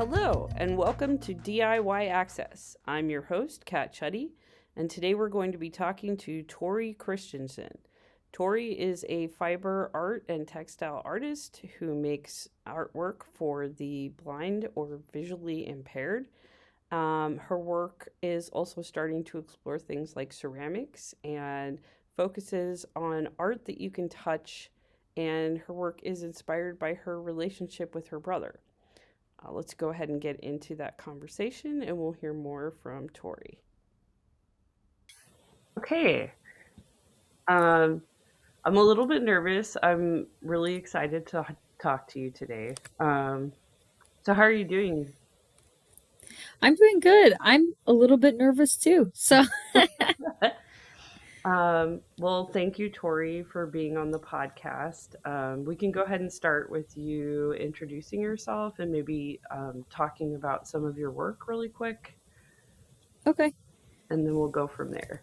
Hello, and welcome to DIY Access. I'm your host, Kat Chuddy, and today we're going to be talking to Tori Christensen. Tori is a fiber art and textile artist who makes artwork for the blind or visually impaired. Her work is also starting to explore things like ceramics and focuses on art that you can touch, and her work is inspired by her relationship with her brother. Let's go ahead and get into that conversation and we'll hear more from Tori. Okay. Um, I'm a little bit nervous. I'm really excited to talk to you today. So, how are you doing? I'm doing good. I'm a little bit nervous too. So, Well, thank you, Tori, for being on the podcast. We can go ahead and start with you introducing yourself and maybe talking about some of your work really quick, okay. and then we'll go from there.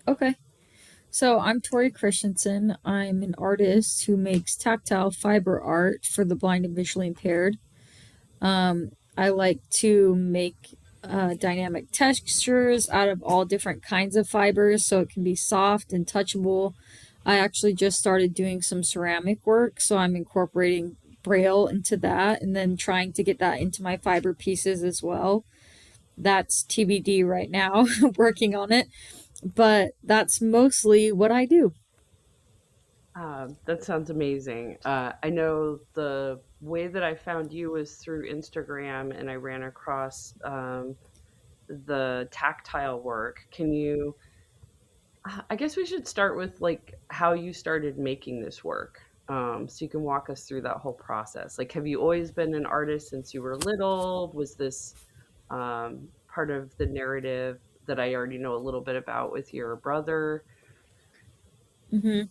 Okay. So, I'm Tori Christensen. I'm an artist who makes tactile fiber art for the blind and visually impaired. I like to make dynamic textures out of all different kinds of fibers so it can be soft and touchable. I actually just started doing some ceramic work, so I'm incorporating braille into that and then trying to get that into my fiber pieces as well. That's TBD right now, working on it. But that's mostly what I do. That sounds amazing. I know the way that I found you was through Instagram, and I ran across the tactile work. I guess we should start with like how you started making this work. So you can walk us through that whole process. Like, have you always been an artist since you were little? Was this part of the narrative that I already know a little bit about with your brother? hmm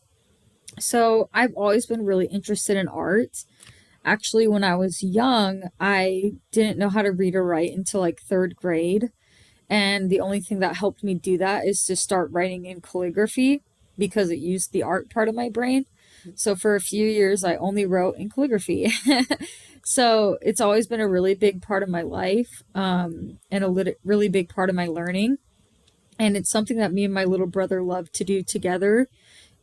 So I've always been really interested in art. Actually, when I was young, I didn't know how to read or write until like third grade. And the only thing that helped me do that is to start writing in calligraphy because it used the art part of my brain. So for a few years, I only wrote in calligraphy. So it's always been a really big part of my life and really big part of my learning. And it's something that me and my little brother love to do together.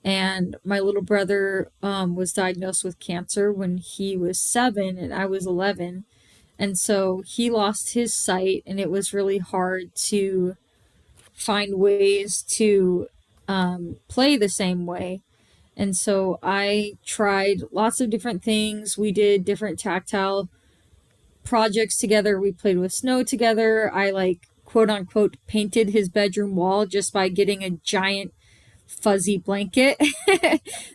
And my little brother was diagnosed with cancer when he was 7 and I was 11. And so he lost his sight, and it was really hard to find ways to play the same way. And so I tried lots of different things. We did different tactile projects together. We played with snow together. I like quote unquote painted his bedroom wall just by getting a giant fuzzy blanket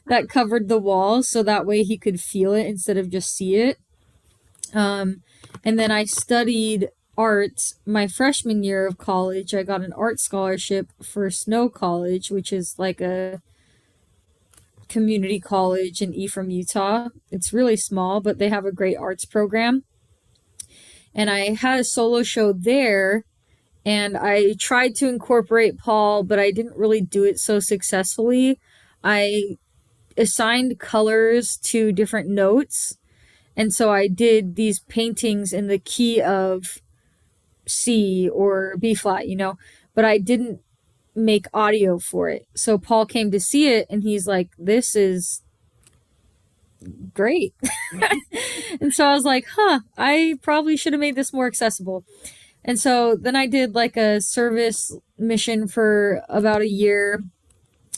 that covered the wall so that way he could feel it instead of just see it. Um, and then I studied art my freshman year of college. I got an art scholarship for Snow College, which is like a community college in Ephraim, Utah. It's really small, but they have a great arts program. And I had a solo show there, and I tried to incorporate Paul, but I didn't really do it so successfully. I assigned colors to different notes, and so I did these paintings in the key of C or B flat, but I didn't make audio for it. So Paul came to see it and he's like, this is great. And so I was like, I probably should have made this more accessible. And so then I did like a service mission for about a year,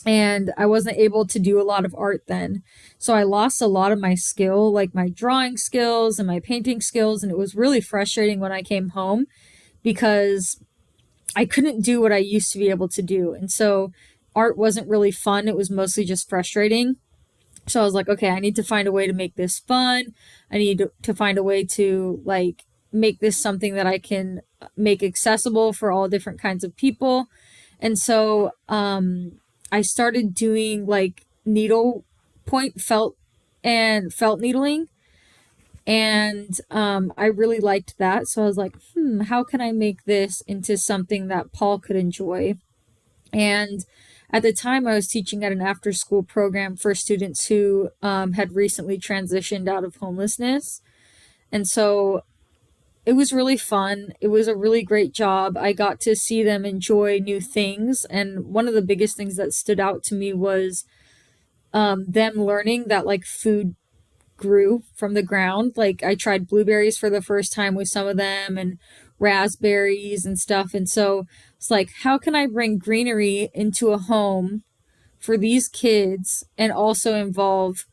and I wasn't able to do a lot of art then. So I lost a lot of my skill, like my drawing skills and my painting skills. And it was really frustrating when I came home because I couldn't do what I used to be able to do. And so art wasn't really fun. It was mostly just frustrating. So I was like, okay, I need to find a way to make this fun. I need to find a way to like make this something that I can make accessible for all different kinds of people. And so I started doing like needle point felt needling, and I really liked that. So I was like, how can I make this into something that Paul could enjoy? And at the time, I was teaching at an after school program for students who had recently transitioned out of homelessness. And so it was really fun. It was a really great job. I got to see them enjoy new things. And one of the biggest things that stood out to me was them learning that like food grew from the ground. Like I tried blueberries for the first time with some of them and raspberries and stuff. And so it's like, how can I bring greenery into a home for these kids and also involve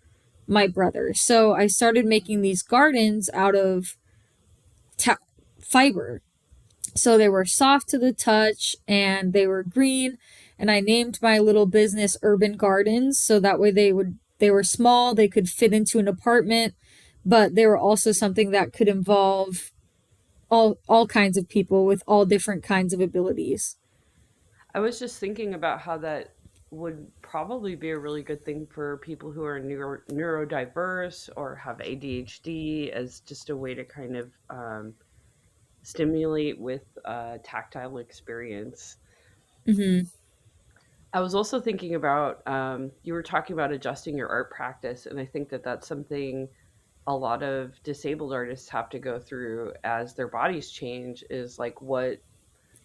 my brother? So I started making these gardens out of ta- fiber. So they were soft to the touch and they were green. And I named my little business Urban Gardens. So that way they were small, they could fit into an apartment, but they were also something that could involve all kinds of people with all different kinds of abilities. I was just thinking about how that would probably be a really good thing for people who are neurodiverse or have ADHD, as just a way to kind of stimulate with tactile experience. Mm-hmm. I was also thinking about you were talking about adjusting your art practice, and I think that that's something a lot of disabled artists have to go through as their bodies change. Is like what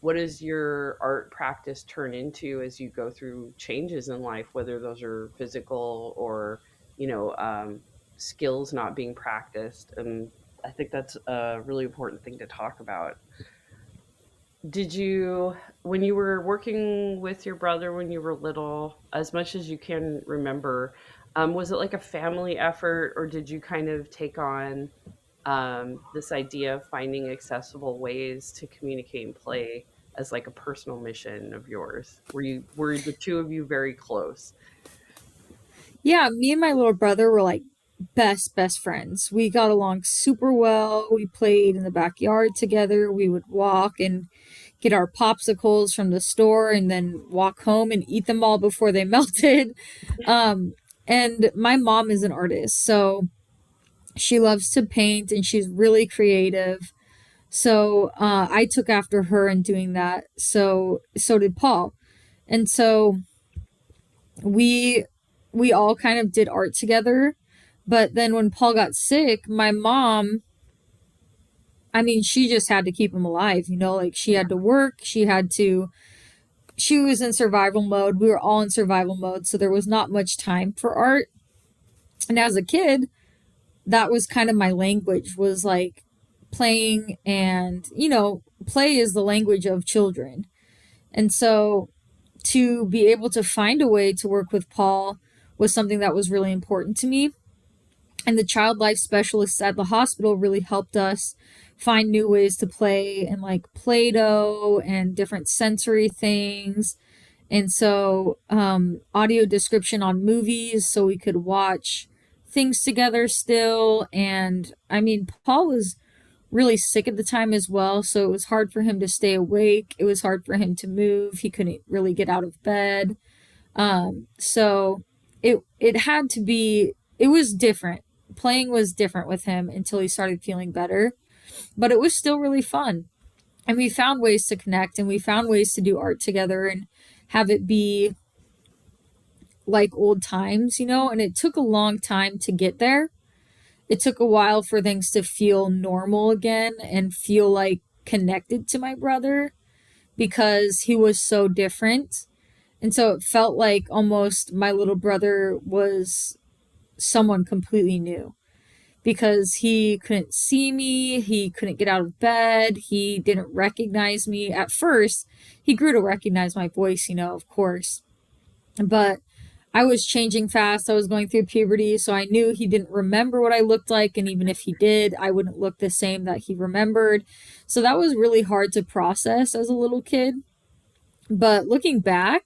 does your art practice turn into as you go through changes in life, whether those are physical or you know skills not being practiced. And I think that's a really important thing to talk about. Did you, when you were working with your brother when you were little, as much as you can remember, was it like a family effort, or did you kind of take on this idea of finding accessible ways to communicate and play as like a personal mission of yours? Were the two of you very close? Yeah, me and my little brother were like best friends. We got along super well. We played in the backyard together. We would walk and get our popsicles from the store and then walk home and eat them all before they melted. Um, and my mom is an artist, so she loves to paint and she's really creative. So I took after her in doing that. So did Paul, and so we we all kind of did art together. But then when Paul got sick, my mom, I mean, she just had to keep him alive, you know, like she had to work, she was in survival mode. We were all in survival mode, so there was not much time for art. And as a kid, that was kind of my language, was like playing, and you know, play is the language of children. And so to be able to find a way to work with Paul was something that was really important to me. And the child life specialists at the hospital really helped us find new ways to play, and like Play-Doh and different sensory things. And so audio description on movies so we could watch things together still. And I mean, Paul was really sick at the time as well, so it was hard for him to stay awake. It was hard for him to move. He couldn't really get out of bed. So it had to be, it was different. Playing was different with him until he started feeling better, but it was still really fun. And we found ways to connect, and we found ways to do art together and have it be like old times, you know. And it took a long time to get there. It took a while for things to feel normal again and feel like connected to my brother, because he was so different. And so it felt like almost my little brother was someone completely new, because he couldn't see me, he couldn't get out of bed, he didn't recognize me. At first, he grew to recognize my voice, you know, of course. But I was changing fast. I was going through puberty, so I knew he didn't remember what I looked like. And even if he did, I wouldn't look the same that he remembered. So that was really hard to process as a little kid. But looking back,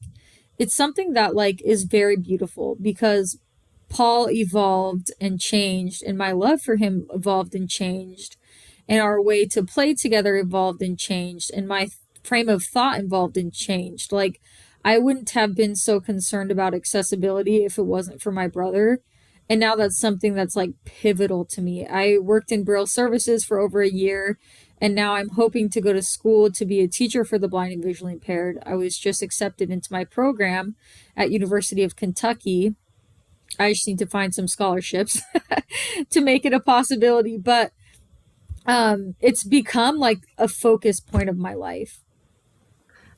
it's something that like is very beautiful, because Paul evolved and changed, and my love for him evolved and changed, and our way to play together evolved and changed, and my frame of thought evolved and changed. Like, I wouldn't have been so concerned about accessibility if it wasn't for my brother. And now that's something that's like pivotal to me. I worked in Braille services for over a year, and now I'm hoping to go to school to be a teacher for the blind and visually impaired. I was just accepted into my program at University of Kentucky. I just need to find some scholarships to make it a possibility. But It's become like a focus point of my life.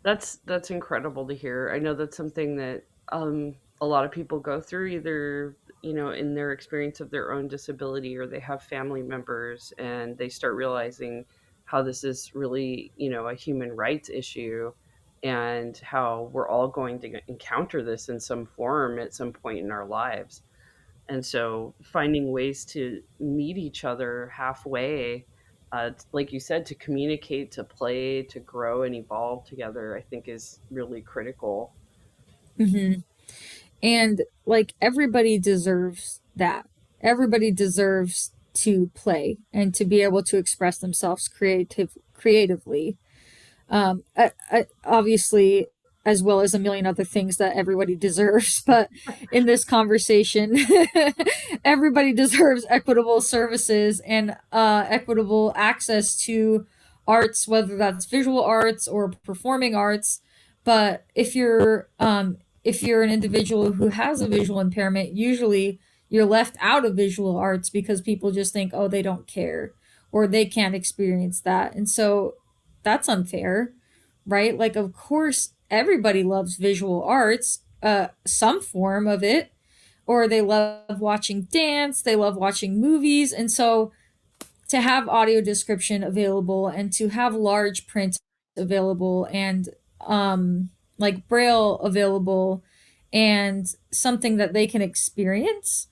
That's incredible to hear. I know that's something that a lot of people go through, either in their experience of their own disability, or they have family members and they start realizing how this is really a human rights issue, and how we're all going to encounter this in some form at some point in our lives. And so finding ways to meet each other halfway, like you said, to communicate, to play, to grow and evolve together, I think is really critical. Hmm. And like everybody deserves that. Everybody deserves to play and to be able to express themselves creatively. Obviously, as well as a million other things that everybody deserves. But in this conversation, everybody deserves equitable services and equitable access to arts, whether that's visual arts or performing arts. But if you're an individual who has a visual impairment, usually you're left out of visual arts because people just think, oh, they don't care or they can't experience that. And so that's unfair, right? Like, of course, everybody loves visual arts, some form of it, or they love watching dance, they love watching movies. And so to have audio description available and to have large print available and like braille available and something that they can experience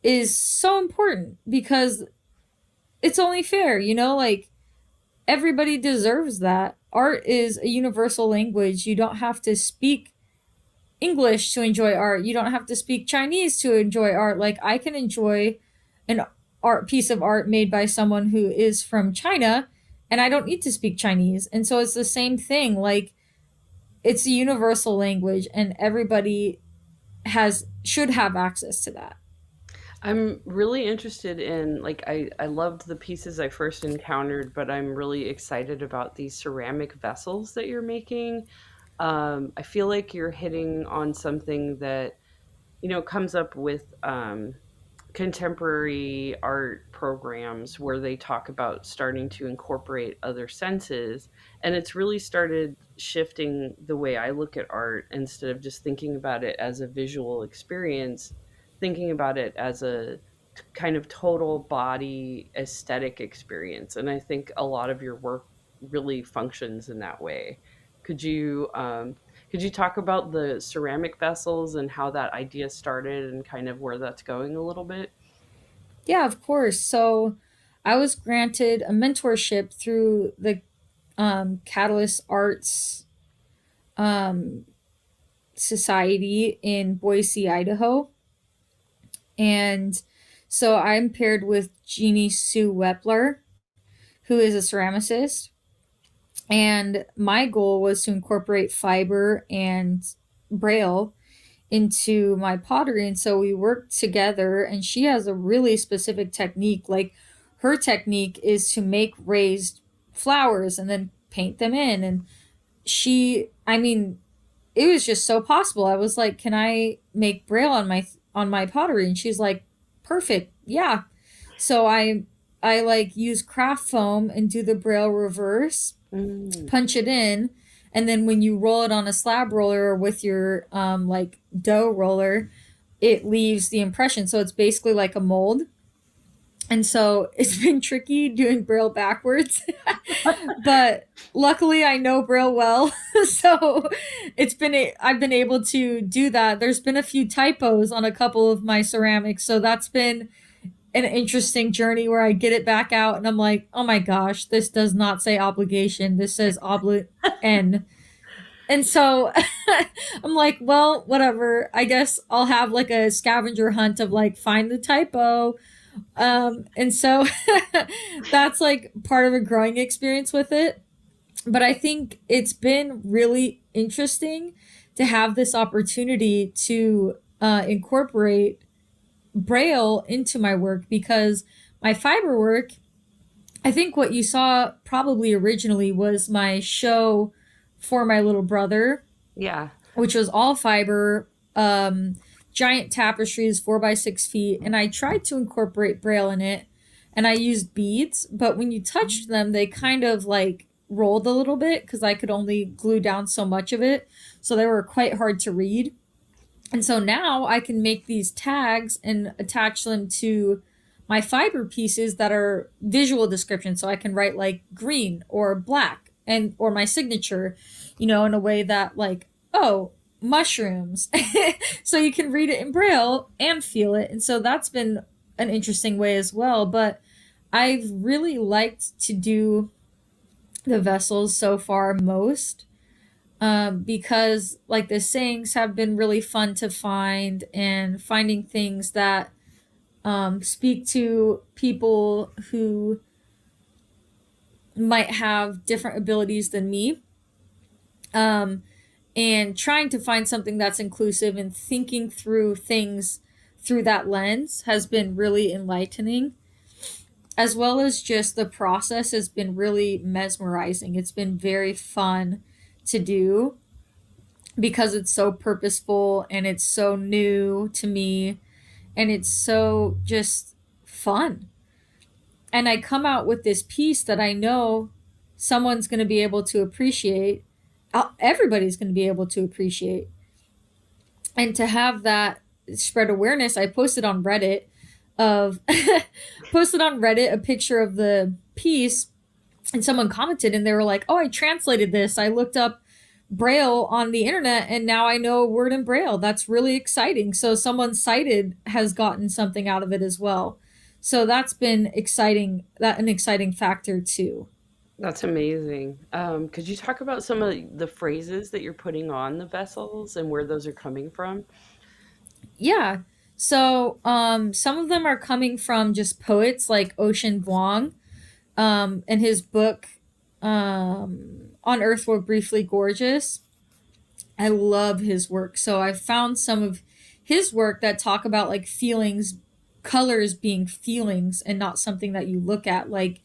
is so important because it's only fair, like everybody deserves that. Art is a universal language. You don't have to speak English to enjoy art. You don't have to speak Chinese to enjoy art. Like, I can enjoy an art piece of art made by someone who is from China and I don't need to speak Chinese. And so it's the same thing. Like, it's a universal language and everybody has should have access to that. I'm really interested in, like, I loved the pieces I first encountered, but I'm really excited about these ceramic vessels that you're making. I feel like you're hitting on something that comes up with contemporary art programs where they talk about starting to incorporate other senses. And it's really started shifting the way I look at art. Instead of just thinking about it as a visual experience, thinking about it as a kind of total body aesthetic experience. And I think a lot of your work really functions in that way. Could you talk about the ceramic vessels and how that idea started and kind of where that's going a little bit? Yeah, of course. So I was granted a mentorship through the Catalyst Arts um, Society in Boise, Idaho. And so I'm paired with Jeannie Sue Wepler, who is a ceramicist. And my goal was to incorporate fiber and braille into my pottery. And so we worked together, and she has a really specific technique. Like, her technique is to make raised flowers and then paint them in. And I mean, it was just so possible. I was like, "Can I make braille on my pottery?" And she's like, "Perfect, yeah." So I like use craft foam and do the braille reverse, Mm. punch it in, and then when you roll it on a slab roller or with your like dough roller, it leaves the impression. So it's basically like a mold. And so it's been tricky doing braille backwards, but luckily I know braille well. So I've been able to do that. There's been a few typos on a couple of my ceramics, so that's been an interesting journey where I get it back out and I'm like, oh my gosh, this does not say obligation. This says obli n. And so I'm like, well, whatever. I guess I'll have like a scavenger hunt of like find the typo. And so that's like part of a growing experience with it. But I think it's been really interesting to have this opportunity to incorporate braille into my work because my fiber work, I think what you saw probably originally was my show for my little brother, Yeah. which was all fiber, giant tapestries, 4 by 6 feet. And I tried to incorporate braille in it. and I used beads, but when you touched them, they kind of like rolled a little bit because I could only glue down so much of it. So they were quite hard to read. And so now I can make these tags and attach them to my fiber pieces that are visual descriptions. So I can write like green or black and or my signature, in a way that like, oh, mushrooms. So you can read it in braille and feel it. And so that's been an interesting way as well. But I've really liked to do the vessels so far most, because like the sayings have been really fun to find, and finding things that speak to people who might have different abilities than me, um, and trying to find something that's inclusive and thinking through things through that lens has been really enlightening, as well as just the process has been really mesmerizing. It's been very fun to do because it's so purposeful and it's so new to me and it's so just fun. And I come out with this piece that I know someone's going to be able to appreciate. Everybody's going to be able to appreciate. And to have that spread awareness, I posted on Reddit of posted on Reddit a picture of the piece, and someone commented and they were like, "Oh, I translated this. I looked up Braille on the internet and now I know a word in Braille. That's really exciting." So someone sighted has gotten something out of it as well. So that's been exciting, that an exciting factor too. That's amazing. Could you talk about some of the phrases that you're putting on the vessels and where those are coming from? Yeah. So some of them are coming from just poets like Ocean Vuong, and his book, On Earth We're Briefly Gorgeous. I love his work. So I found some of his work that talk about like feelings, colors being feelings and not something that you look at. Like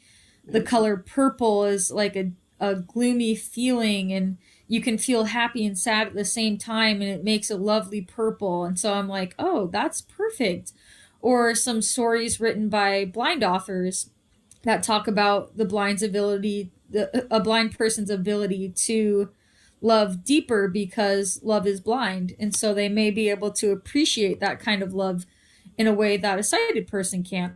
the Mhm. color purple is like a gloomy feeling, and you can feel happy and sad at the same time, and it makes a lovely purple. And so I'm like, oh, that's perfect. Or some stories written by blind authors that talk about the blind's ability, a blind person's ability to love deeper because love is blind. And so they may be able to appreciate that kind of love in a way that a sighted person can't,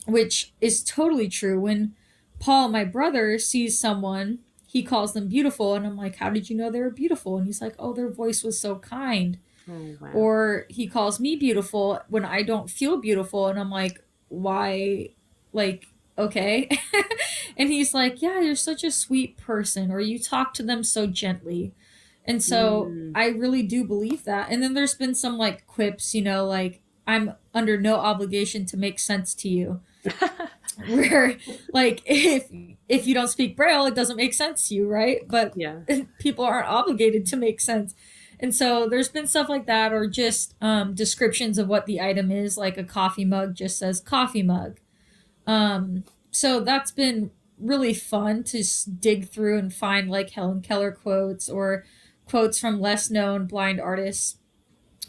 which is totally true. When Paul, my brother, sees someone, he calls them beautiful. And I'm like, how did you know they were beautiful? And he's like, oh, their voice was so kind. Oh, wow. Or he calls me beautiful when I don't feel beautiful. And I'm like, why? Like, okay. And he's like, yeah, you're such a sweet person, or you talk to them so gently. And so Mm. I really do believe that. And then there's been some like quips, like, I'm under no obligation to make sense to you. Where like if you don't speak braille, it doesn't make sense to you, right? But Yeah. people aren't obligated to make sense. And so there's been stuff like that, or just descriptions of what the item is, like a coffee mug just says coffee mug. So that's been really fun to dig through and find like Helen Keller quotes or quotes from less known blind artists,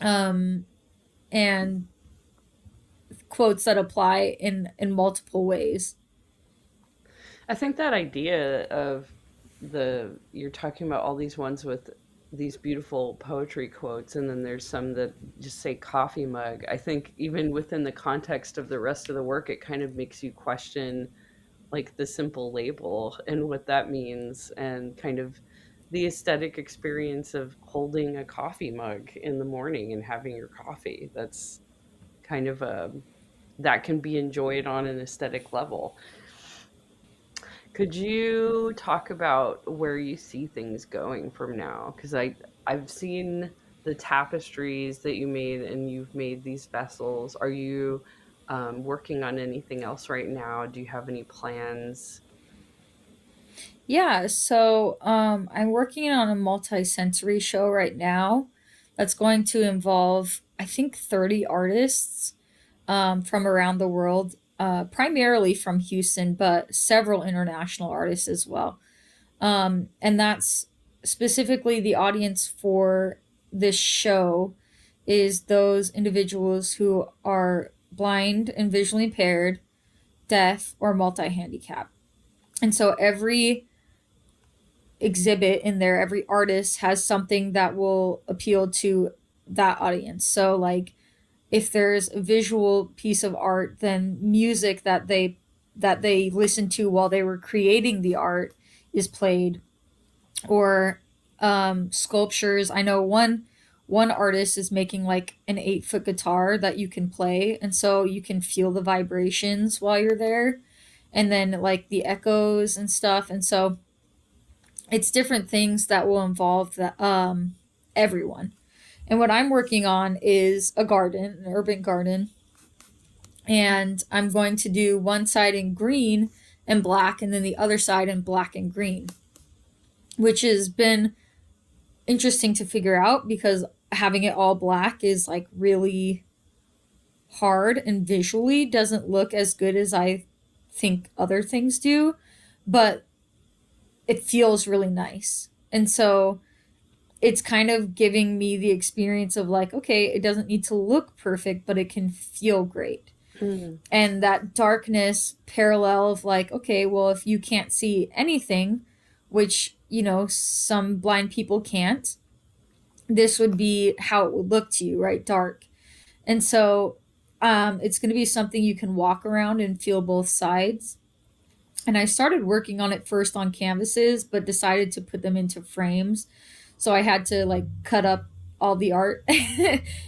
um, and quotes that apply in multiple ways. I think that idea of you're talking about all these ones with these beautiful poetry quotes, and then there's some that just say coffee mug. I think even within the context of the rest of the work, it kind of makes you question like the simple label and what that means, and kind of the aesthetic experience of holding a coffee mug in the morning and having your coffee. That's kind of a that can be enjoyed on an aesthetic level. Could you talk about where you see things going from now? Because I've seen the tapestries that you made, and you've made these vessels. Are you working on anything else right now? Do you have any plans? Yeah, so I'm working on a multi-sensory show right now that's going to involve, I think, 30 artists from around the world, primarily from Houston, but several international artists as well. And that's specifically the audience for this show is those individuals who are blind and visually impaired, deaf, or multi-handicap. And so every exhibit in there, every artist has something that will appeal to that audience. So like if there's a visual piece of art, then music that they listened to while they were creating the art is played, or sculptures. I know one artist is making like an 8 foot guitar that you can play, and so you can feel the vibrations while you're there, and then like the echoes and stuff. And so it's different things that will involve the everyone. And what I'm working on is a garden, an urban garden, and I'm going to do one side in green and black, and then the other side in black and green, which has been interesting to figure out because having it all black is like really hard and visually doesn't look as good as I think other things do, but it feels really nice. And so it's kind of giving me the experience of like, okay, it doesn't need to look perfect, but it can feel great. Mm. And that darkness parallel of like, okay, well, if you can't see anything, which, some blind people can't, this would be how it would look to you, right? Dark. And so it's going to be something you can walk around and feel both sides. And I started working on it first on canvases, but decided to put them into frames. So I had to like cut up all the art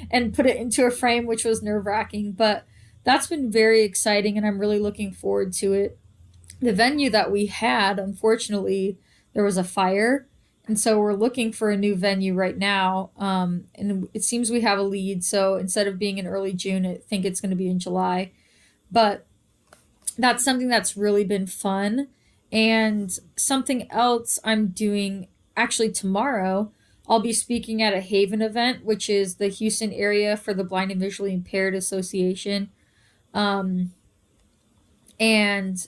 and put it into a frame, which was nerve wracking. But that's been very exciting, and I'm really looking forward to it. The venue that we had, unfortunately, there was a fire. And so we're looking for a new venue right now. And it seems we have a lead. So instead of being in early June, I think it's going to be in July. But that's something that's really been fun. And something else I'm doing actually tomorrow, I'll be speaking at a Haven event, which is the Houston area for the Blind and Visually Impaired Association. Um, and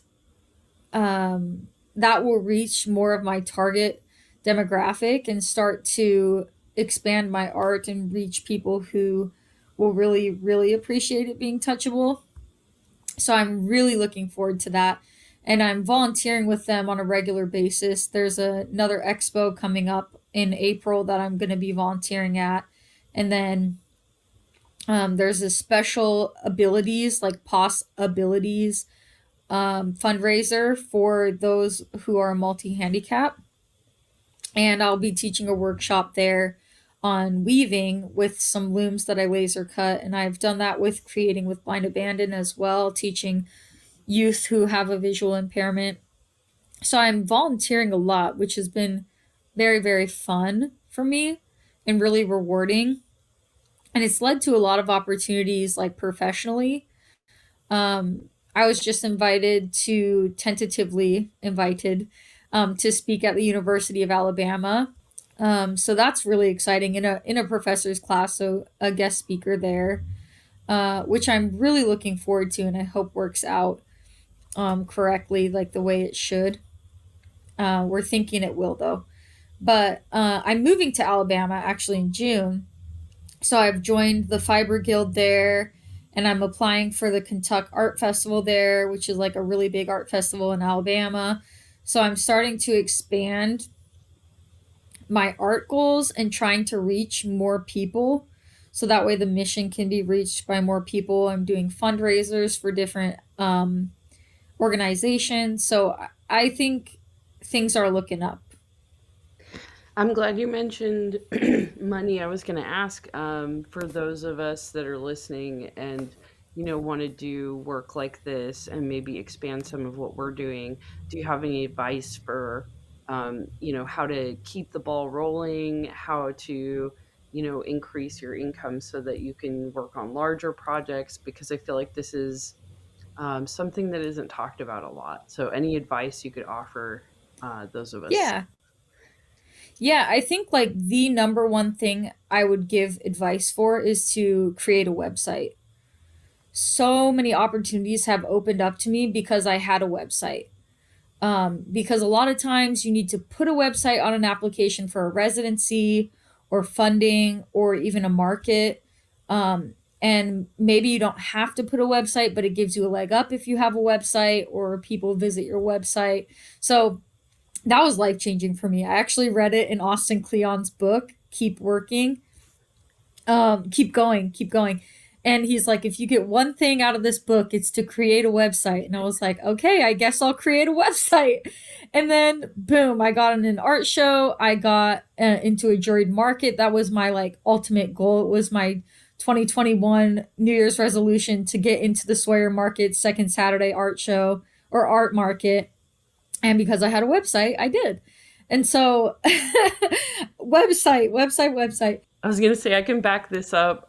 that will reach more of my target demographic and start to expand my art and reach people who will really, really appreciate it being touchable. So I'm really looking forward to that. And I'm volunteering with them on a regular basis. There's another expo coming up in April that I'm going to be volunteering at. And then there's a special abilities, like POS abilities fundraiser for those who are multi handicap. And I'll be teaching a workshop there on weaving with some looms that I laser cut. And I've done that with Creating with Blind Abandon as well, teaching youth who have a visual impairment. So I'm volunteering a lot, which has been very, very fun for me and really rewarding. And it's led to a lot of opportunities like professionally. I was just tentatively invited to speak at the University of Alabama. So that's really exciting in a professor's class, so a guest speaker there, which I'm really looking forward to, and I hope works out correctly, like the way it should. We're thinking it will, though. But I'm moving to Alabama actually in June, so I've joined the Fiber Guild there, and I'm applying for the Kentucky Art Festival there, which is like a really big art festival in Alabama. So I'm starting to expand my art goals and trying to reach more people. So that way the mission can be reached by more people. I'm doing fundraisers for different organizations. So I think things are looking up. I'm glad you mentioned money. I was going to ask for those of us that are listening and want to do work like this and maybe expand some of what we're doing. Do you have any advice for how to keep the ball rolling, how to increase your income so that you can work on larger projects? Because I feel like this is something that isn't talked about a lot. So any advice you could offer those of us? Yeah. Yeah, I think like the number one thing I would give advice for is to create a website. So many opportunities have opened up to me because I had a website. Because a lot of times you need to put a website on an application for a residency or funding or even a market. And maybe you don't have to put a website, but it gives you a leg up if you have a website or people visit your website. So that was life changing for me. I actually read it in Austin Kleon's book, Keep Working. Keep going, keep going. And he's like, if you get one thing out of this book, it's to create a website. And I was like, okay, I guess I'll create a website. And then boom, I got in an art show. I got into a juried market. That was my like ultimate goal. It was my 2021 New Year's resolution to get into the Sawyer Market second Saturday art show or art market. And because I had a website, I did. And so website. I was gonna say I can back this up.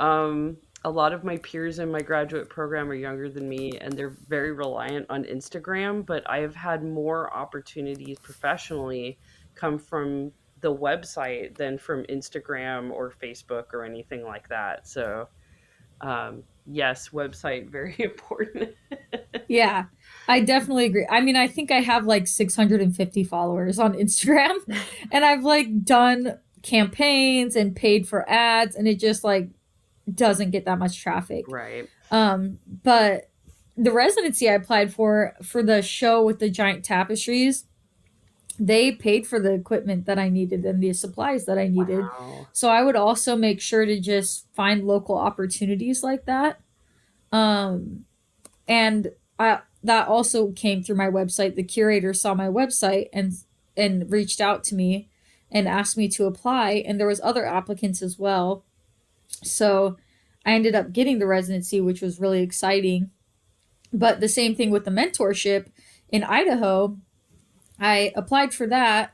A lot of my peers in my graduate program are younger than me, and they're very reliant on Instagram. But I have had more opportunities professionally come from the website than from Instagram or Facebook or anything like that. So, yes, website very important. Yeah, I definitely agree. I mean, I think I have like 650 followers on Instagram and I've like done campaigns and paid for ads and it just like doesn't get that much traffic. Right. But the residency I applied for the show with the giant tapestries, they paid for the equipment that I needed and the supplies that I needed. Wow. So I would also make sure to just find local opportunities like that. Um, and that also came through my website. The curator saw my website and reached out to me and asked me to apply, and there was other applicants as well. So I ended up getting the residency, which was really exciting. But the same thing with the mentorship in Idaho. I applied for that,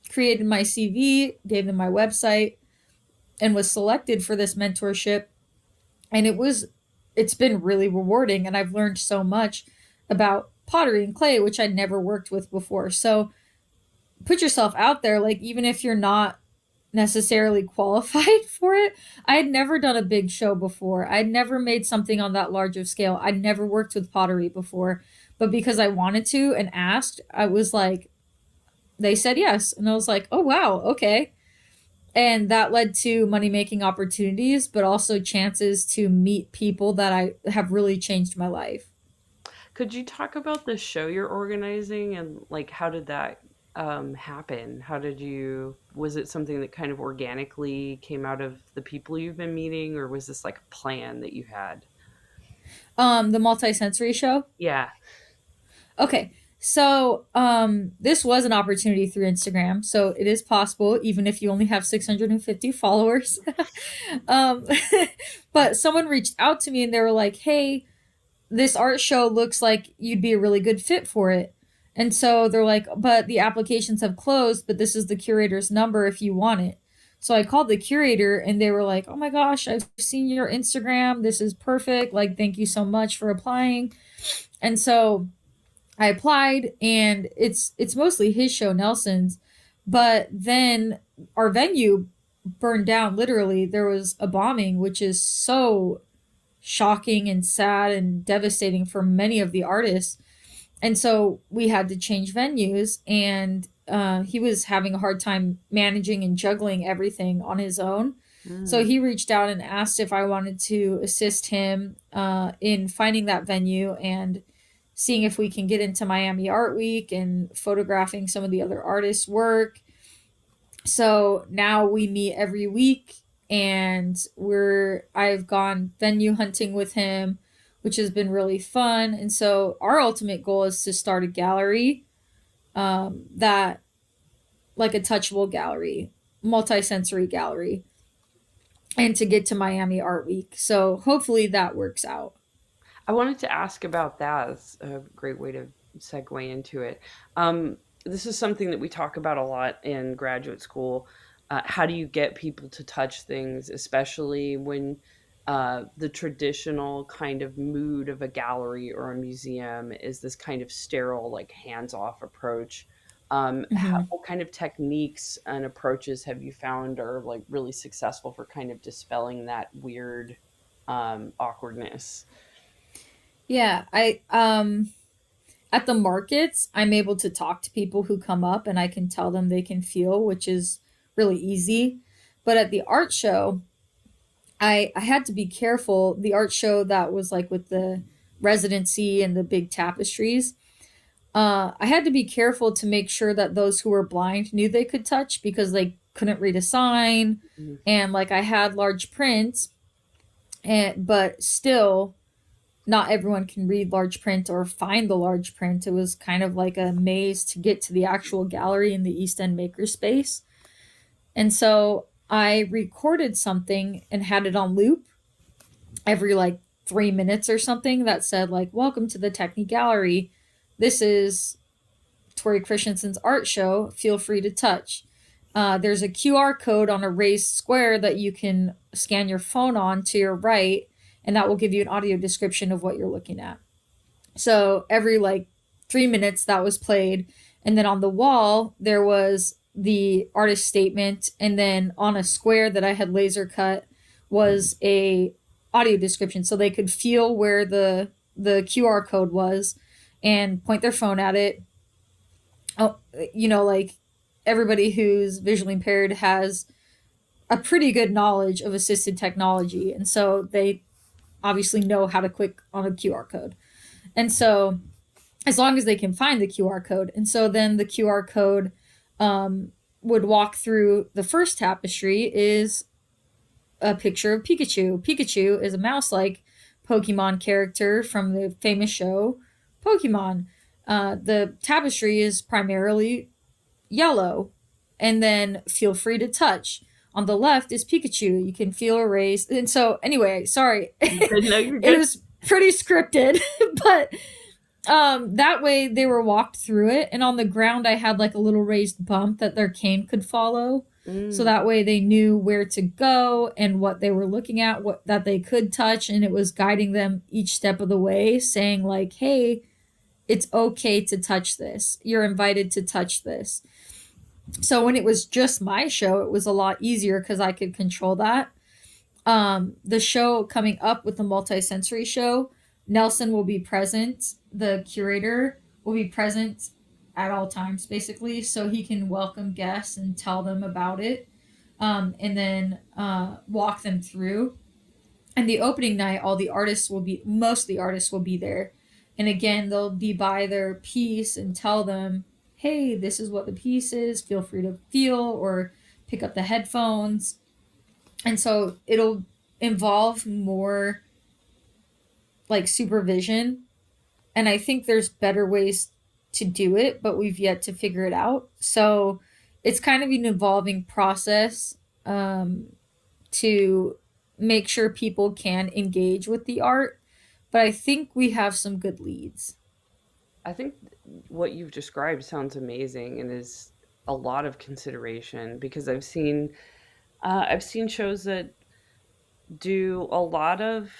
created my CV, gave them my website, and was selected for this mentorship. And it's been really rewarding, and I've learned so much about pottery and clay, which I'd never worked with before. So put yourself out there, like even if you're not necessarily qualified for it. I had never done a big show before. I'd never made something on that large of scale. I'd never worked with pottery before. But because I wanted to and asked, I was like, they said yes. And I was like, oh, wow, okay. And that led to money making opportunities, but also chances to meet people that I have really changed my life. Could you talk about the show you're organizing and like how did that happen? How did you, was it something that kind of organically came out of the people you've been meeting, or was this like a plan that you had? The multisensory show. Yeah. Okay. So, this was an opportunity through Instagram. So it is possible, even if you only have 650 followers. um, but someone reached out to me and they were like, hey, this art show looks like you'd be a really good fit for it. And so they're like, but the applications have closed, but this is the curator's number if you want it. So I called the curator and they were like, oh my gosh, I've seen your Instagram. This is perfect. Like, thank you so much for applying. And so I applied and it's mostly his show, Nelson's. But then our venue burned down literally. There was a bombing, which is so shocking and sad and devastating for many of the artists. And so we had to change venues and he was having a hard time managing and juggling everything on his own. So Mm. he reached out and asked if I wanted to assist him in finding that venue and seeing if we can get into Miami Art Week and photographing some of the other artists' work. So now we meet every week and I've gone venue hunting with him, which has been really fun. And so our ultimate goal is to start a gallery, that like a touchable gallery, multi-sensory gallery, and to get to Miami Art Week. So hopefully that works out. I wanted to ask about that. It's a great way to segue into it. Um, this is something that we talk about a lot in graduate school. How do you get people to touch things, especially when the traditional kind of mood of a gallery or a museum is this kind of sterile, like hands off approach? Mhm. What kind of techniques and approaches have you found are like really successful for kind of dispelling that weird awkwardness? Yeah, I at the markets, I'm able to talk to people who come up and I can tell them they can feel, which is really easy. But at the art show, I had to be careful. The art show that was like with the residency and the big tapestries, I had to be careful to make sure that those who were blind knew they could touch because they couldn't read a sign, Mhm. and like I had large print, and but still not everyone can read large print or find the large print. It was kind of like a maze to get to the actual gallery in the East End Makerspace. And so I recorded something and had it on loop every like 3 minutes or something that said like, "Welcome to the Technique Gallery. This is Tori Christensen's art show. Feel free to touch." There's a QR code on a raised square that you can scan your phone on to your right, and that will give you an audio description of what you're looking at. So every like 3 minutes that was played. And then on the wall, there was the artist statement. And then on a square that I had laser cut was a audio description. So they could feel where the QR code was and point their phone at it. Oh, like everybody who's visually impaired has a pretty good knowledge of assisted technology. And so they obviously know how to click on a QR code. And so as long as they can find the QR code. And so then the QR code would walk through the first tapestry is a picture of Pikachu. Pikachu is a mouse like Pokemon character from the famous show Pokemon. The tapestry is primarily yellow. And then feel free to touch. On the left is Pikachu. You can feel or raise. And so, anyway, sorry. No, you're It good. was pretty scripted, but that way they were walked through it, and on the ground I had like a little raised bump that their cane could follow, so Mm. that way they knew where to go and what they were looking at, what that they could touch, and it was guiding them each step of the way, saying like, hey, it's okay to touch this, you're invited to touch this. So when it was just my show, it was a lot easier because I could control that. The show coming up with the multisensory show, Nelson will be present. The curator will be present at all times, basically, so he can welcome guests and tell them about it, and then walk them through. And the opening night, most of the artists will be there. And again, they'll be by their piece and tell them, hey, this is what the piece is. Feel free to feel or pick up the headphones. And so it'll involve more like supervision, and I think there's better ways to do it, but we've yet to figure it out. So it's kind of an evolving process, to make sure people can engage with the art, but I think we have some good leads. I think what you've described sounds amazing and is a lot of consideration because I've seen shows that do a lot of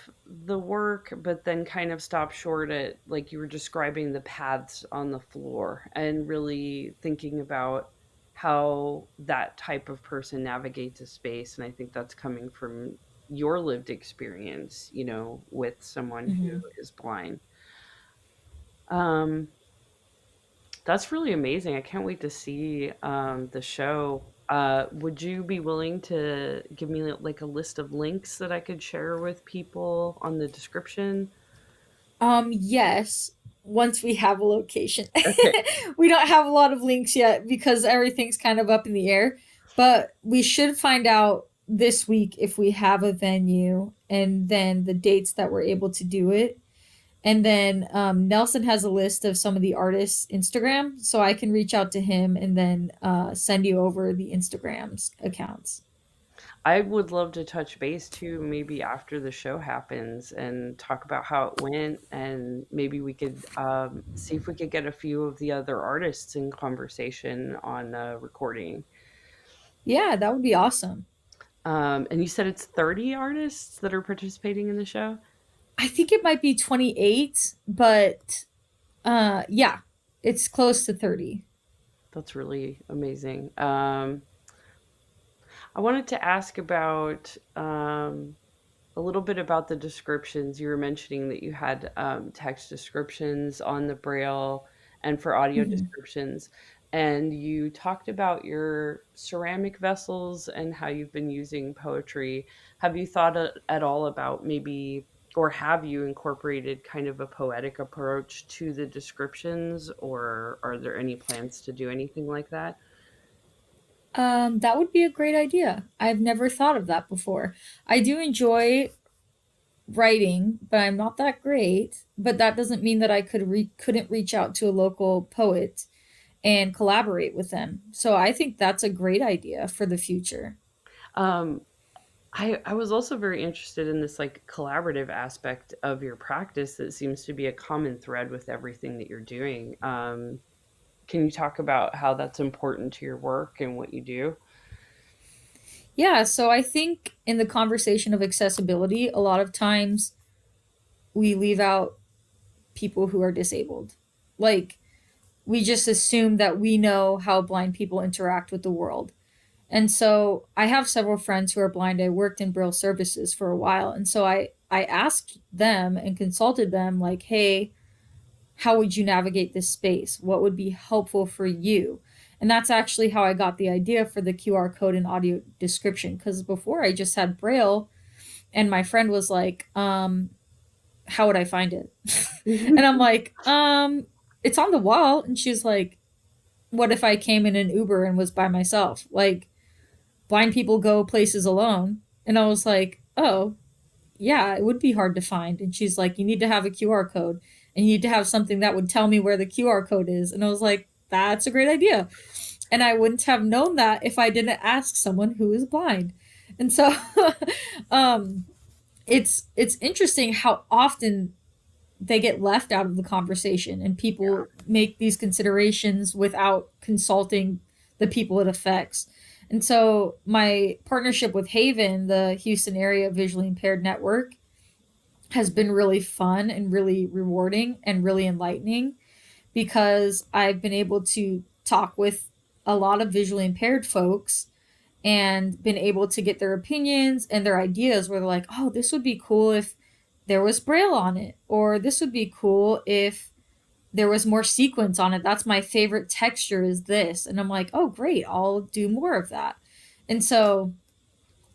the work, but then kind of stop short at, like you were describing, the paths on the floor and really thinking about how that type of person navigates a space. And I think that's coming from your lived experience, with someone who Mm-hmm. is blind. Um, that's really amazing. I can't wait to see the show. Would you be willing to give me like a list of links that I could share with people on the description? Yes, once we have a location. Okay. We don't have a lot of links yet because everything's kind of up in the air, but we should find out this week if we have a venue and then the dates that we're able to do it. And then Nelson has a list of some of the artists' Instagram, so I can reach out to him and then send you over the Instagram's accounts. I would love to touch base too, maybe after the show happens and talk about how it went. And maybe we could see if we could get a few of the other artists in conversation on recording. Yeah, that would be awesome. And you said it's 30 artists that are participating in the show? I think it might be 28, but yeah, it's close to 30. That's really amazing. I wanted to ask about a little bit about the descriptions. You were mentioning that you had text descriptions on the Braille and for audio Mhm. descriptions. and you talked about your ceramic vessels and how you've been using poetry. Have you thought at all about maybe, or have you incorporated kind of a poetic approach to the descriptions, or are there any plans to do anything like that? That would be a great idea. I've never thought of that before. I do enjoy writing, but I'm not that great. But that doesn't mean that I couldn't reach out to a local poet and collaborate with them. So I think that's a great idea for the future. Um, I was also very interested in this like collaborative aspect of your practice that seems to be a common thread with everything that you're doing. Can you talk about how that's important to your work and what you do? Yeah, so I think in the conversation of accessibility, a lot of times we leave out people who are disabled. Like, we just assume that we know how blind people interact with the world. And so I have several friends who are blind. I worked in Braille services for a while. And so I asked them and consulted them, like, hey, how would you navigate this space? What would be helpful for you? And that's actually how I got the idea for the QR code and audio description. Because before I just had Braille, and my friend was like, how would I find it? And I'm like, it's on the wall. And she's like, what if I came in an Uber and was by myself? Like, blind people go places alone. And I was like, oh, yeah, it would be hard to find. And she's like, you need to have a QR code and you need to have something that would tell me where the QR code is. And I was like, that's a great idea. And I wouldn't have known that if I didn't ask someone who is blind. And so um, it's interesting how often they get left out of the conversation and people make these considerations without consulting the people it affects. And so my partnership with Haven, the Houston area visually impaired network, has been really fun and really rewarding and really enlightening because I've been able to talk with a lot of visually impaired folks and been able to get their opinions and their ideas where they're like, oh, this would be cool if there was braille on it, or this would be cool if there was more sequence on it. That's my favorite texture is this. And I'm like, oh, great, I'll do more of that. And so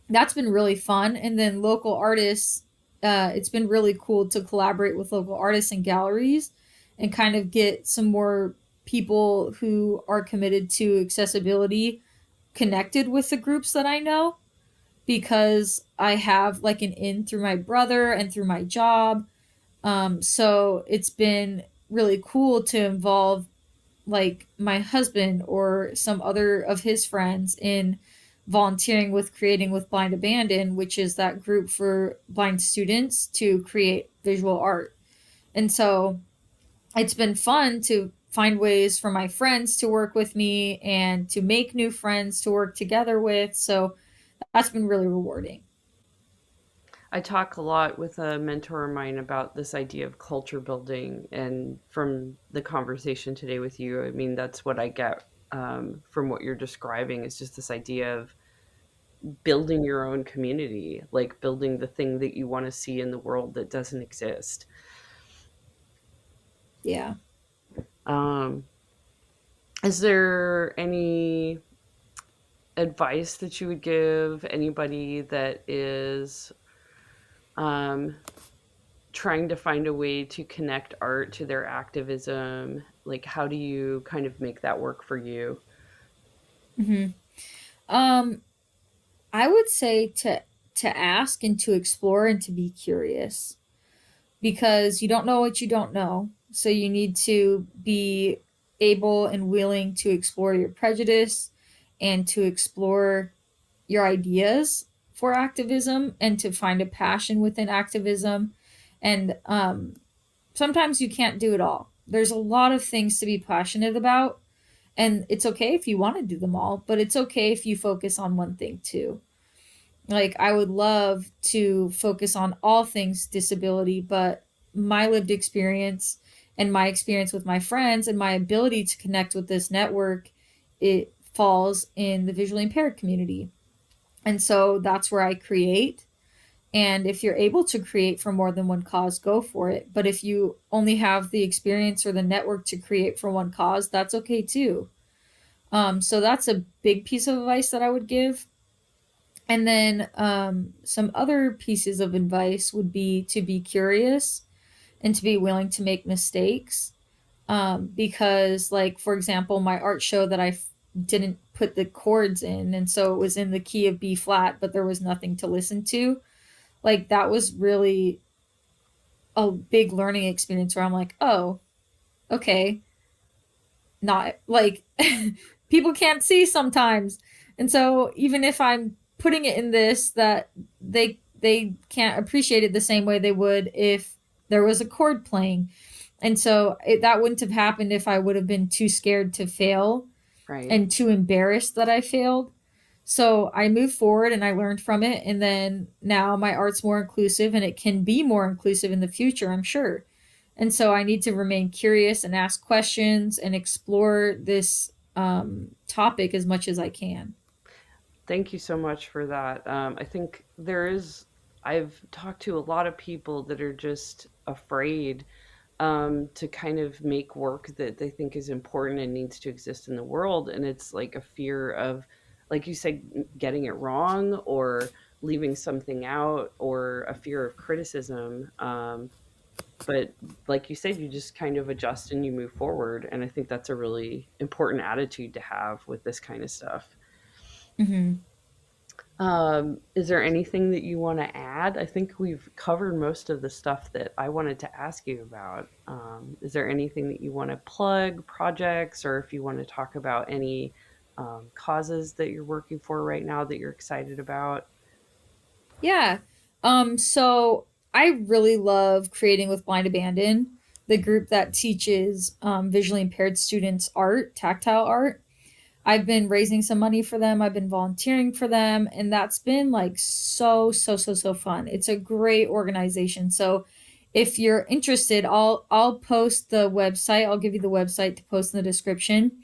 that's been really fun. And then local artists, it's been really cool to collaborate with local artists and galleries and kind of get some more people who are committed to accessibility connected with the groups that I know because I have like an in through my brother and through my job. So it's been really cool to involve like my husband or some other of his friends in volunteering with Creating with Blind Abandon, which is that group for blind students to create visual art. And so it's been fun to find ways for my friends to work with me and to make new friends to work together with. So that's been really rewarding. I talk a lot with a mentor of mine about this idea of culture building, and from the conversation today with you, I mean, that's what I get from what you're describing is just this idea of building your own community, like building the thing that you want to see in the world that doesn't exist. Yeah. Um, is there any advice that you would give anybody that is um, trying to find a way to connect art to their activism? Like, how do you kind of make that work for you? hmm Um, I would say to ask and to explore and to be curious because you don't know what you don't know. So you need to be able and willing to explore your prejudice and to explore your ideas for activism and to find a passion within activism. And sometimes you can't do it all. There's a lot of things to be passionate about, and it's okay if you want to do them all, but it's okay if you focus on one thing too. Like, I would love to focus on all things disability, but my lived experience and my experience with my friends and my ability to connect with this network, it falls in the visually impaired community. And so that's where I create. And if you're able to create for more than one cause, go for it. But if you only have the experience or the network to create for one cause, that's okay too. So that's a big piece of advice that I would give. And then some other pieces of advice would be to be curious and to be willing to make mistakes. Because, like, for example, my art show that didn't put the chords in, and so it was in the key of B flat, but there was nothing to listen to. Like, that was really a big learning experience where I'm like, oh, okay, not like people can't see sometimes. And so even if I'm putting it in this, that they can't appreciate it the same way they would if there was a chord playing. And so that wouldn't have happened if I would have been too scared to fail Right. and too embarrassed that I failed. So I moved forward and I learned from it. And then now my art's more inclusive and it can be more inclusive in the future, I'm sure. And so I need to remain curious and ask questions and explore this topic as much as I can. Thank you so much for that. I think I've talked to a lot of people that are just afraid to kind of make work that they think is important and needs to exist in the world. And it's like a fear of, like you said, getting it wrong or leaving something out or a fear of criticism. But like you said, you just kind of adjust and you move forward. And I think that's a really important attitude to have with this kind of stuff. Mm-hmm. Is there anything that you want to add? I think we've covered most of the stuff that I wanted to ask you about. Is there anything that you want to plug, projects, or if you want to talk about any causes that you're working for right now that you're excited about? Yeah. So I really love Creating with Blind Abandon, the group that teaches visually impaired students art, tactile art. I've been raising some money for them. I've been volunteering for them, and that's been like so fun. It's a great organization. So if you're interested, I'll post the website. I'll give you the website to post in the description.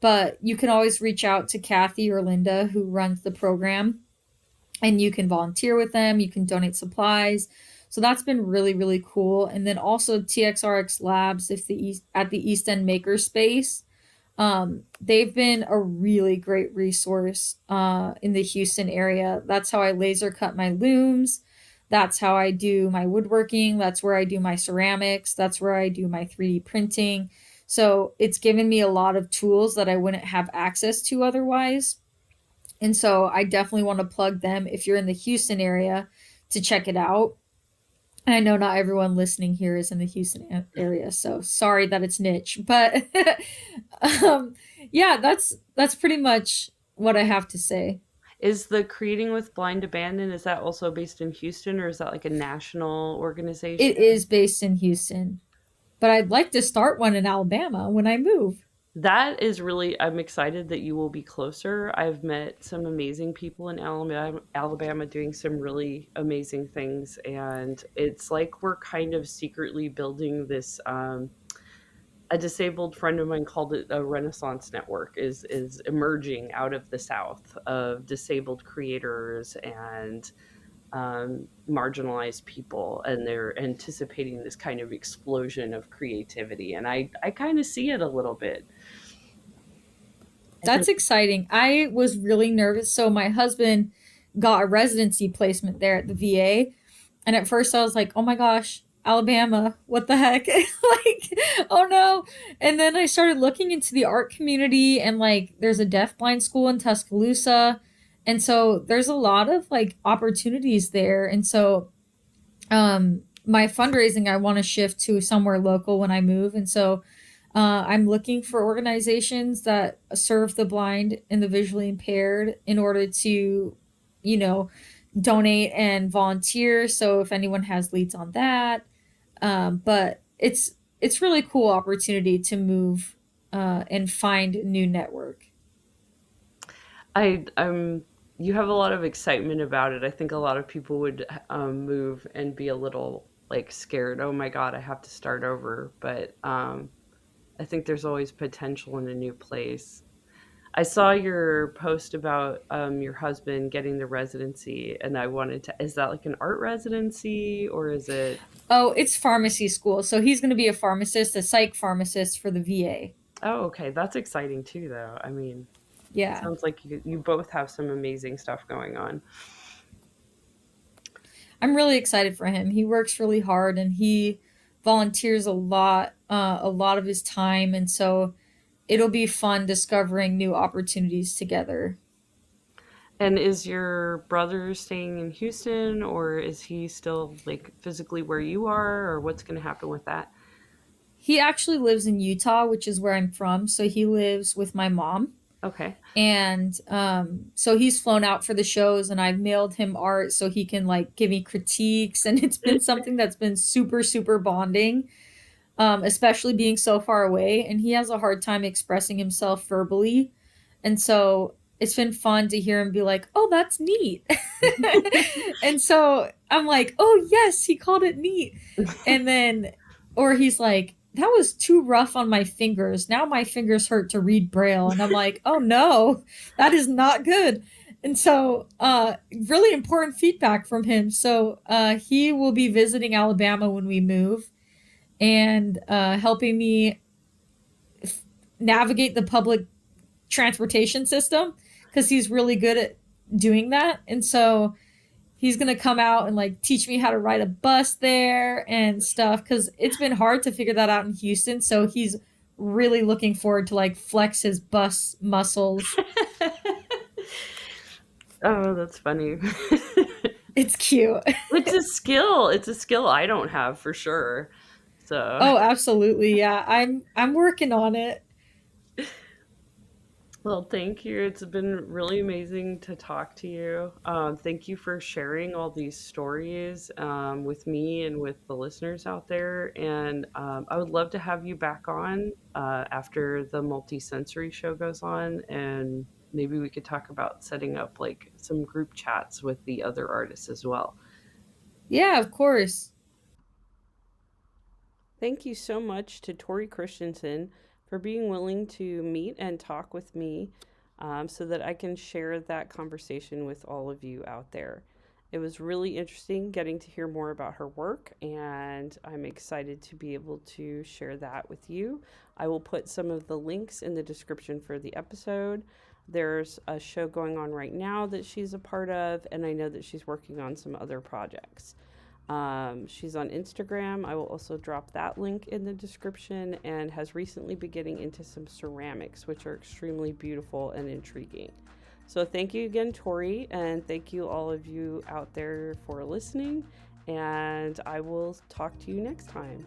But you can always reach out to Kathy or Linda who runs the program, and you can volunteer with them. You can donate supplies. So that's been really cool. And then also TXRX Labs, if the East at the East End Makerspace, they've been a really great resource in the Houston area. That's how I laser cut my looms. That's how I do my woodworking. That's where I do my ceramics. That's where I do my 3D printing. So it's given me a lot of tools that I wouldn't have access to otherwise. And so I definitely want to plug them if you're in the Houston area to check it out. And I know not everyone listening here is in the Houston area, so sorry that it's niche, but um, yeah, that's pretty much what I have to say. Is the Creating with Blind Abandon, is that also based in Houston or is that like a national It organization? is based in Houston, but I'd like to start one in Alabama when I move. That is really, I'm excited that you will be closer. I've met some amazing people in Alabama doing some really amazing things. And it's like we're kind of secretly building this. A disabled friend of mine called it a Renaissance network is emerging out of the South of disabled creators and marginalized people, and they're anticipating this kind of explosion of creativity. And I kind of see it a little bit. I That's think exciting. I was really nervous. So my husband got a residency placement there at the VA. And at first I was like, oh my gosh, Alabama, what the heck? Like, oh no. And then I started looking into the art community, and like there's a deafblind school in Tuscaloosa. And so there's a lot of like opportunities there. And so my fundraising I want to shift to somewhere local when I move. And so I'm looking for organizations that serve the blind and the visually impaired in order to, you know, donate and volunteer. So if anyone has leads on that, but it's really cool opportunity to move and find new network. I'm you have a lot of excitement about it. I think a lot of people would move and be a little like scared. Oh my God, I have to start over. But I think there's always potential in a new place. I saw your post about your husband getting the residency, and I wanted to. Is that like an art residency or is it? Oh, it's pharmacy school. So he's going to be a pharmacist, a psych pharmacist for the VA. Oh, okay. That's exciting too, though. I mean, it Yeah. sounds like you both have some amazing stuff going on. I'm really excited for him. He works really hard and he volunteers a lot of his time, and so it'll be fun discovering new opportunities together. And is your brother staying in Houston, or is he still like physically where you are, or what's going to happen with that? He actually lives in Utah, which is where I'm from, so he lives with my mom. Okay. And so he's flown out for the shows, and I've mailed him art so he can like give me critiques, and it's been something that's been super bonding, especially being so far away, and he has a hard time expressing himself verbally. And so it's been fun to hear him be like, "Oh, that's neat." And so I'm like, "Oh, yes, he called it neat." And then, or he's like, "That was too rough on my fingers. Now my fingers hurt to read Braille." And I'm like, "Oh no, that is not good." And so, really important feedback from him. So, he will be visiting Alabama when we move, and helping me navigate the public transportation system because he's really good at doing that. And so he's gonna come out and like teach me how to ride a bus there and stuff because it's been hard to figure that out in Houston. So he's really looking forward to like flex his bus muscles. Oh, that's funny. It's cute. It's a skill. It's a skill I don't have for sure. So, Oh, absolutely. Yeah. I'm working on it. well, thank you. It's been really amazing to talk to you. Thank you for sharing all these stories with me and with the listeners out there. And I would love to have you back on after the multisensory show goes on, and maybe we could talk about setting up like some group chats with the other artists as well. Yeah, of course. Thank you so much to Tori Christensen for being willing to meet and talk with me so that I can share that conversation with all of you out there. It was really interesting getting to hear more about her work, and I'm excited to be able to share that with you. I will put some of the links in the description for the episode. There's a show going on right now that she's a part of, and I know that she's working on some other projects. She's on Instagram. I will also drop that link in the description, and has recently been getting into some ceramics, which are extremely beautiful and intriguing. So, thank you again, Tori, and thank you, all of you out there, for listening. And I will talk to you next time.